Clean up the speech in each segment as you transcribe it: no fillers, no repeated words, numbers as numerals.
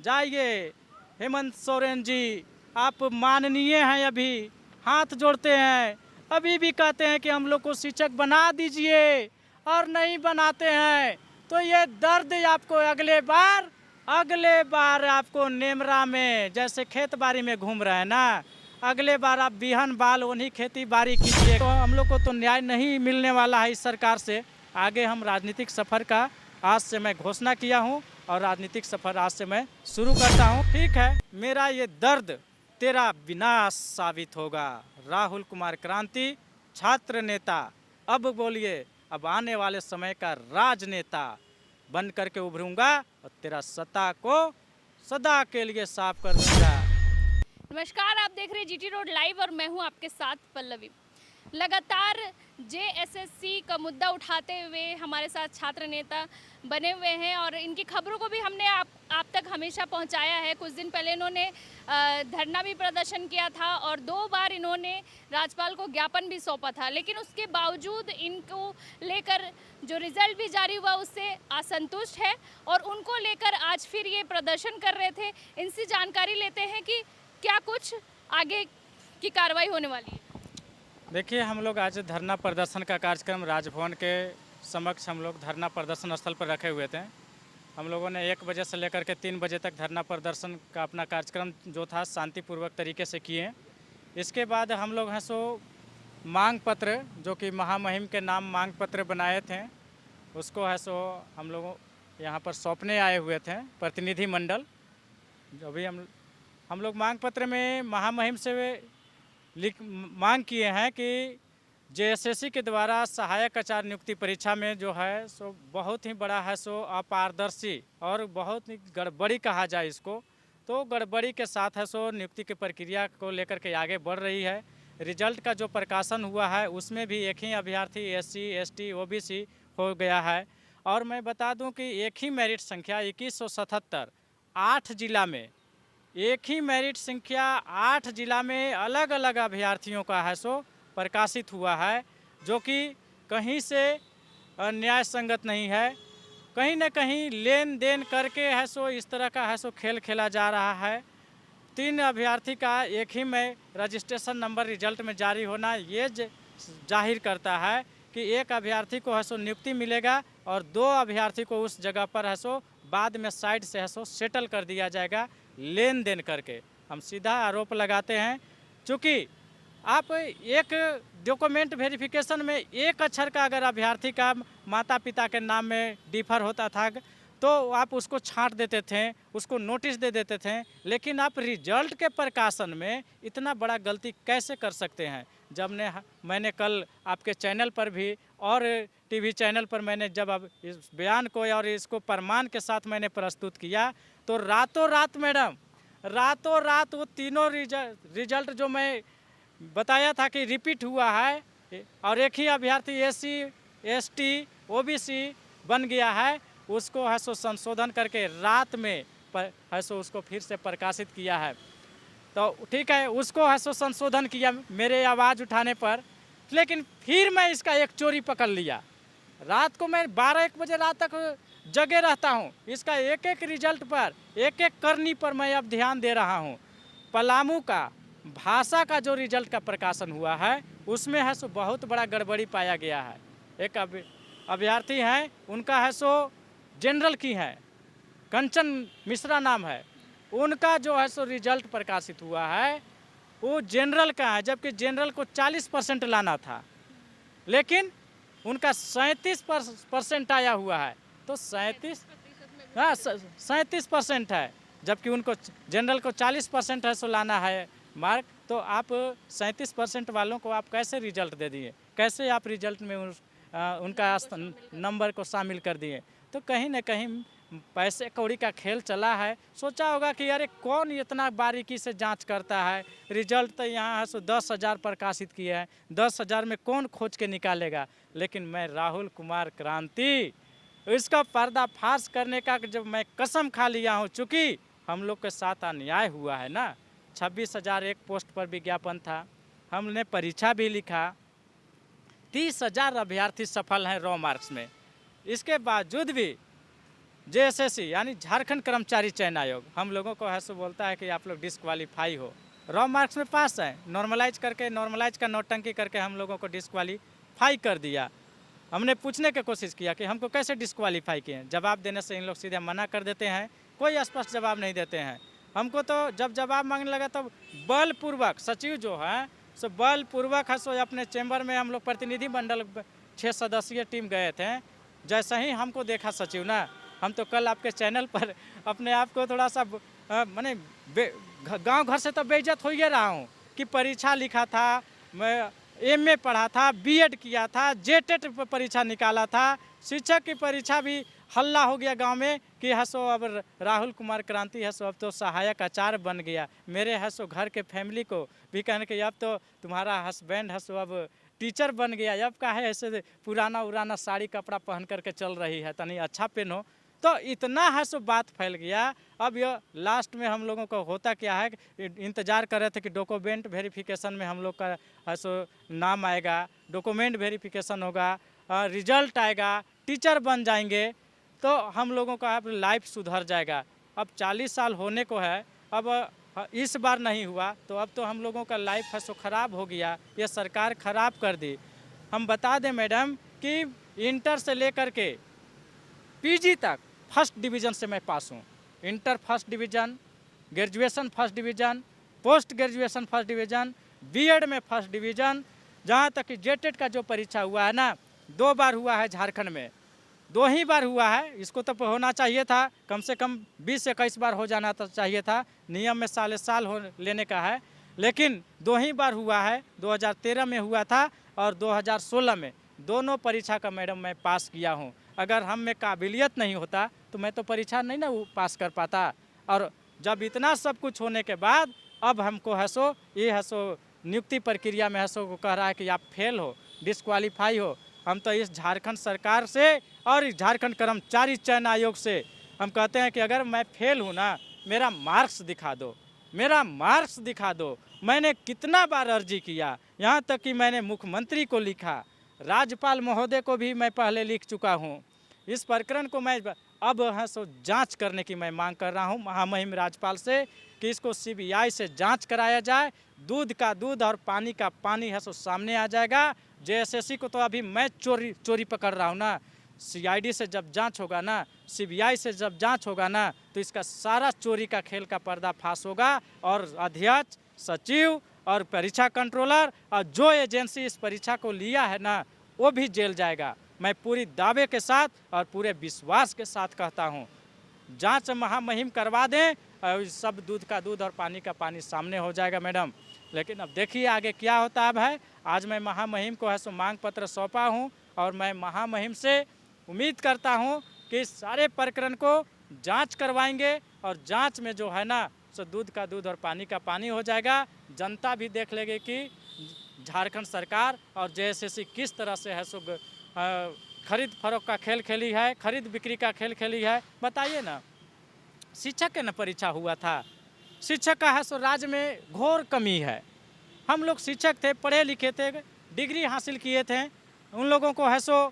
जाइए हेमंत सोरेन जी, आप माननीय हैं, अभी हाथ जोड़ते हैं, अभी भी कहते हैं कि हम लोग को शिक्षक बना दीजिए और नहीं बनाते हैं तो ये दर्द आपको अगले बार आपको नेमरा में जैसे खेत बाड़ी में घूम रहे हैं ना, अगले बार आप बिहन बाल उन्हीं खेती बाड़ी कीजिए। तो हम लोग को तो न्याय नहीं मिलने वाला है इस सरकार से। आगे हम राजनीतिक सफ़र का आज से मैं घोषणा किया हूं और राजनीतिक सफ़र आज से मैं शुरू करता हूं। ठीक है, मेरा ये दर्द तेरा विनाश साबित होगा। राहुल कुमार क्रांति, छात्र नेता। अब बोलिए, अब आने वाले समय का राजनेता बन करके उभरूंगा और तेरा सत्ता को सदा के लिए साफ कर दूंगा। नमस्कार, आप देख रहे हैं जीटी रोड लाइव और मैं हूं आपके साथ पल्लवी। लगातार जेएसएससी का मुद्दा उठाते हुए हमारे साथ छात्र नेता बने हुए हैं और इनकी खबरों को भी हमने आप तक हमेशा पहुंचाया है। कुछ दिन पहले इन्होंने धरना भी प्रदर्शन किया था और 2 बार इन्होंने राज्यपाल को ज्ञापन भी सौंपा था, लेकिन उसके बावजूद इनको लेकर जो रिजल्ट भी जारी हुआ उससे असंतुष्ट है और उनको लेकर आज फिर ये प्रदर्शन कर रहे थे। इनसे जानकारी लेते हैं कि क्या कुछ आगे की कार्रवाई होने वाली है। देखिए, हम लोग आज धरना प्रदर्शन का कार्यक्रम राजभवन के समक्ष हम लोग धरना प्रदर्शन स्थल पर रखे हुए थे। हम लोगों ने 1 बजे से लेकर के 3 बजे तक धरना प्रदर्शन का अपना कार्यक्रम जो था शांतिपूर्वक तरीके से किए। इसके बाद हम लोग हैं सो मांग पत्र, जो कि महामहिम के नाम मांग पत्र बनाए थे, उसको है सो हम लोग यहाँ पर सौंपने आए हुए थे, प्रतिनिधि मंडल। जो भी हम लोग मांग पत्र में महामहिम से मांग किए हैं कि जेएसएससी के द्वारा सहायक आचार्य नियुक्ति परीक्षा में जो है सो बहुत ही बड़ा है सो अपारदर्शी और बहुत ही गड़बड़ी कहा जाए इसको, तो गड़बड़ी के साथ है सो नियुक्ति की प्रक्रिया को लेकर के आगे बढ़ रही है। रिजल्ट का जो प्रकाशन हुआ है उसमें भी एक ही अभ्यर्थी एससी, एसटी, ओबीसी हो गया है। और मैं बता दूं कि एक ही मेरिट संख्या 2177 8 जिला में, एक ही मेरिट संख्या 8 जिला में अलग अलग अभ्यर्थियों का है सो प्रकाशित हुआ है, जो कि कहीं से न्याय संगत नहीं है। कहीं न कहीं लेन देन करके है सो इस तरह का है सो खेल खेला जा रहा है। 3 अभ्यर्थी का एक ही में रजिस्ट्रेशन नंबर रिजल्ट में जारी होना ये जाहिर करता है कि एक अभ्यर्थी को है सो नियुक्ति मिलेगा और 2 अभ्यर्थी को उस जगह पर है सो बाद में साइड से है सो सेटल कर दिया जाएगा लेन देन करके। हम सीधा आरोप लगाते हैं, चूँकि आप एक डॉक्यूमेंट वेरिफिकेशन में एक अक्षर का अगर अभ्यर्थी का माता पिता के नाम में डिफर होता था तो आप उसको छांट देते थे, उसको नोटिस दे देते थे, लेकिन आप रिजल्ट के प्रकाशन में इतना बड़ा गलती कैसे कर सकते हैं। जब मैंने कल आपके चैनल पर भी और टीवी चैनल पर मैंने जब अब इस बयान को और इसको प्रमाण के साथ मैंने प्रस्तुत किया तो रातों रात मैडम, रातों रात वो तीनों रिजल्ट जो मैं बताया था कि रिपीट हुआ है और एक ही अभ्यर्थी एससी, एसटी, ओबीसी बन गया है, उसको है सो संशोधन करके रात में है सो उसको फिर से प्रकाशित किया है। तो ठीक है, उसको है सो संशोधन किया मेरे आवाज़ उठाने पर, लेकिन फिर मैं इसका एक चोरी पकड़ लिया। रात को मैं 12-1 बजे रात तक जगे रहता हूँ, इसका एक एक रिजल्ट पर, एक एक करनी पर मैं अब ध्यान दे रहा हूँ। पलामू का भाषा का जो रिजल्ट का प्रकाशन हुआ है उसमें है सो बहुत बड़ा गड़बड़ी पाया गया है। एक अभ्यर्थी हैं, उनका है सो जनरल की है, कंचन मिश्रा नाम है, उनका जो है सो रिजल्ट प्रकाशित हुआ है वो जनरल का है, जबकि जनरल को 40% लाना था, लेकिन उनका 37% आया हुआ है। तो 37% है, जबकि उनको जनरल को 40% है सो लाना है मार्क। तो आप 37% वालों को आप कैसे रिजल्ट दे दिए, कैसे आप रिजल्ट में उनका नंबर को शामिल कर दिए। तो कहीं न कहीं पैसे कौड़ी का खेल चला है। सोचा होगा कि अरे कौन इतना बारीकी से जांच करता है, रिजल्ट तो यहाँ है सो 10,000 प्रकाशित किए हैं, 10,000 में कौन खोज के निकालेगा। लेकिन मैं राहुल कुमार क्रांति इसका पर्दाफाश करने का जब मैं कसम खा लिया हूँ, चूँकि हम लोग के साथ अन्याय हुआ है ना। 26,001 पोस्ट पर विज्ञापन था, हमने परीक्षा भी लिखा, 30,000 अभ्यर्थी सफल हैं रॉ मार्क्स में, इसके बावजूद भी जेएसएससी यानी झारखंड कर्मचारी चयन आयोग हम लोगों को है सो बोलता है कि आप लोग डिस्क्वालीफाई हो। रॉ मार्क्स में पास है, नॉर्मलाइज का नौटंकी करके हम लोगों को डिस्क्वालीफाई कर दिया। हमने पूछने की कोशिश किया कि हमको कैसे डिस्क्वालीफाई किए। जवाब देने से इन लोग सीधे मना कर देते हैं, कोई स्पष्ट जवाब नहीं देते हैं। हमको तो जब जवाब मांगने लगा तो बलपूर्वक सचिव जो है सो बलपूर्वक है सो अपने चैम्बर में हम लोग प्रतिनिधि मंडल 6 सदस्यीय टीम गए थे। जैसे ही हमको देखा सचिव ना, हम तो कल आपके चैनल पर अपने आप को थोड़ा सा माने गांव घर से तो बेइज्जत हो ही रहा हूँ कि परीक्षा लिखा था, मैं एमए पढ़ा था, बीएड किया था, जेटेट परीक्षा निकाला था, शिक्षक की परीक्षा भी हल्ला हो गया गांव में कि हसो अब राहुल कुमार क्रांति हसो अब तो सहायक आचार्य बन गया। मेरे हसो घर के फैमिली को भी कहने कि अब तो तुम्हारा हस्बैंड हसो अब टीचर बन गया, अब का है ऐसे पुराना साड़ी कपड़ा पहन करके चल रही है, तनी अच्छा पहनो। तो इतना है सो बात फैल गया। अब ये लास्ट में हम लोगों को होता क्या है, इंतज़ार कर रहे थे कि डॉक्यूमेंट वेरिफिकेशन में हम लोग का है सो नाम आएगा, डॉक्यूमेंट वेरिफिकेशन होगा, रिजल्ट आएगा, टीचर बन जाएंगे तो हम लोगों का अब लाइफ सुधर जाएगा। अब 40 साल होने को है, अब इस बार नहीं हुआ तो अब तो हम लोगों का लाइफ है सो ख़राब हो गया, ये सरकार ख़राब कर दी। हम बता दें मैडम कि इंटर से लेकर के पीजी तक फर्स्ट डिवीज़न से मैं पास हूँ। Inter first division, graduation first division, post graduation first division, BEd में फर्स्ट डिवीज़न, जहाँ तक कि जेटेट का जो परीक्षा हुआ है ना 2 बार हुआ है झारखंड में, 2 ही बार हुआ है। इसको तो होना चाहिए था कम से कम 20 से 21 बार हो जाना तो चाहिए था, नियम में साल हो लेने का है, लेकिन 2 ही बार हुआ है। 2013 में हुआ था और 2016 में, दोनों परीक्षा का मैडम मैं पास किया हूँ। अगर हम में काबिलियत नहीं होता तो मैं तो परीक्षा नहीं ना पास कर पाता। और जब इतना सब कुछ होने के बाद अब हमको हसो ये हसो नियुक्ति प्रक्रिया में हसो को कह रहा है कि आप फेल हो, डिस्क्वालीफाई हो। हम तो इस झारखंड सरकार से और इस झारखंड कर्मचारी चयन आयोग से हम कहते हैं कि अगर मैं फेल हूँ ना, मेरा मार्क्स दिखा दो, मेरा मार्क्स दिखा दो। मैंने कितना बार अर्जी किया, यहाँ तक कि मैंने मुख्यमंत्री को लिखा, राज्यपाल महोदय को भी मैं पहले लिख चुका हूँ। इस प्रकरण को मैं अब है सो जांच करने की मैं मांग कर रहा हूँ महामहिम राज्यपाल से कि इसको सीबीआई से जांच कराया जाए। दूध का दूध और पानी का पानी है सो सामने आ जाएगा। जेएसएससी को तो अभी मैं चोरी पकड़ रहा हूँ ना, सीआईडी से जब जांच होगा ना, सीबीआई से जब जांच होगा ना, तो इसका सारा चोरी का खेल का पर्दाफाश होगा और अध्यक्ष, सचिव और परीक्षा कंट्रोलर और जो एजेंसी इस परीक्षा को लिया है ना, वो भी जेल जाएगा। मैं पूरी दावे के साथ और पूरे विश्वास के साथ कहता हूँ, जांच महामहिम करवा दें और सब दूध का दूध और पानी का पानी सामने हो जाएगा मैडम। लेकिन अब देखिए आगे क्या होता है। आज मैं महामहिम को है सो मांग पत्र सौंपा हूँ और मैं महामहिम से उम्मीद करता हूँ कि इस सारे प्रकरण को जांच करवाएंगे और जांच में जो है ना सो दूध का दूध और पानी का पानी हो जाएगा। जनता भी देख लेगी कि झारखंड सरकार और जेएसएससी किस तरह से है सो खरीद फरोख्त का खेल खेली है, खरीद बिक्री का खेल खेली है। बताइए ना, शिक्षक के न परीक्षा हुआ था, शिक्षक का है सो राज्य में घोर कमी है। हम लोग शिक्षक थे, पढ़े लिखे थे, डिग्री हासिल किए थे, उन लोगों को है सो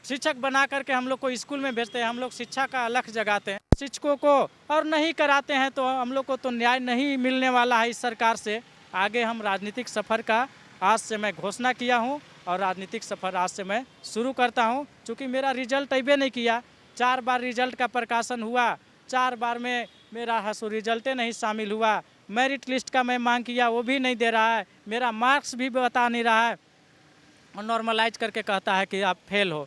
शिक्षक बना करके हम लोग को स्कूल में भेजते हैं, हम लोग शिक्षा का अलख जगाते हैं शिक्षकों को और नहीं कराते हैं तो हम लोग को तो न्याय नहीं मिलने वाला है इस सरकार से। आगे हम राजनीतिक सफ़र का आज से मैं घोषणा किया हूँ और राजनीतिक सफ़र आज से मैं शुरू करता हूँ। चूँकि मेरा रिजल्ट अबे नहीं किया, 4 बार रिजल्ट का प्रकाशन हुआ, 4 बार में मेरा हसो रिजल्टे नहीं शामिल हुआ। मेरिट लिस्ट का मैं मांग किया, वो भी नहीं दे रहा है, मेरा मार्क्स भी बता नहीं रहा है और नॉर्मलाइज करके कहता है कि आप फेल हो।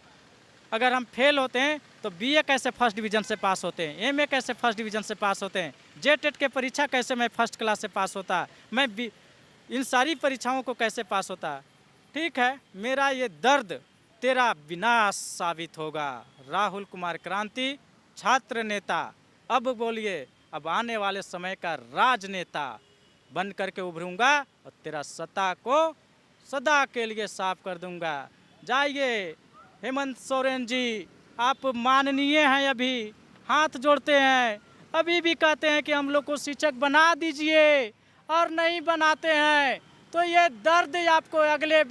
अगर हम फेल होते हैं तो बीए कैसे फर्स्ट डिवीज़न से पास होते हैं, एमए कैसे फर्स्ट डिवीज़न से पास होते हैं, जेटेट के परीक्षा कैसे मैं फर्स्ट क्लास से पास होता, मैं इन सारी परीक्षाओं को कैसे पास होता। ठीक है, मेरा ये दर्द तेरा विनाश साबित होगा। राहुल कुमार क्रांति, छात्र नेता, अब बोलिए, अब आने वाले समय का राजनेता बन करके उभरूंगा और तेरा सत्ता को सदा के लिए साफ कर दूंगा। जाइए हेमंत सोरेन जी, आप माननीय हैं, अभी हाथ जोड़ते हैं, अभी भी कहते हैं कि हम लोग को शिक्षक बना दीजिए और नहीं बनाते हैं तो ये दर्द आपको अगले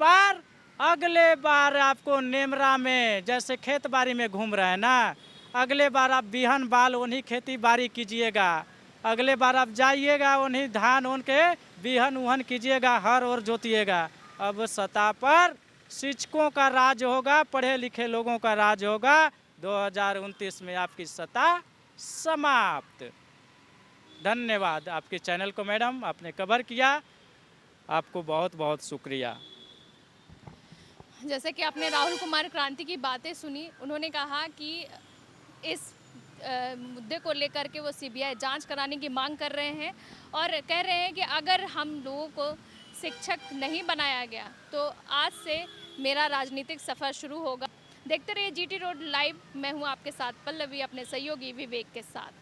बार आपको नेमरा में जैसे खेत बाड़ी में घूम रहे हैं ना, अगले बार आप बिहन बाल उन्हीं खेती बाड़ी कीजिएगा, अगले बार आप जाइएगा उन्हीं धान उन के बिहन उहन कीजिएगा, हर और जोतिएगा। अब सत्ता पर शिक्षकों का राज होगा, पढ़े लिखे लोगों का राज होगा। 2029 में आपकी सत्ता समाप्त। धन्यवाद आपके चैनल को मैडम, आपने कवर किया, आपको बहुत बहुत शुक्रिया। जैसे कि आपने राहुल कुमार क्रांति की बातें सुनी, उन्होंने कहा कि इस मुद्दे को लेकर के वो सीबीआई जांच कराने की मांग कर रहे हैं और कह रहे हैं कि अगर हम लोगों को शिक्षक नहीं बनाया गया तो आज से मेरा राजनीतिक सफ़र शुरू होगा। देखते रहिए जीटी रोड लाइव, मैं हूँ आपके साथ पल्लवी, अपने सहयोगी विवेक के साथ।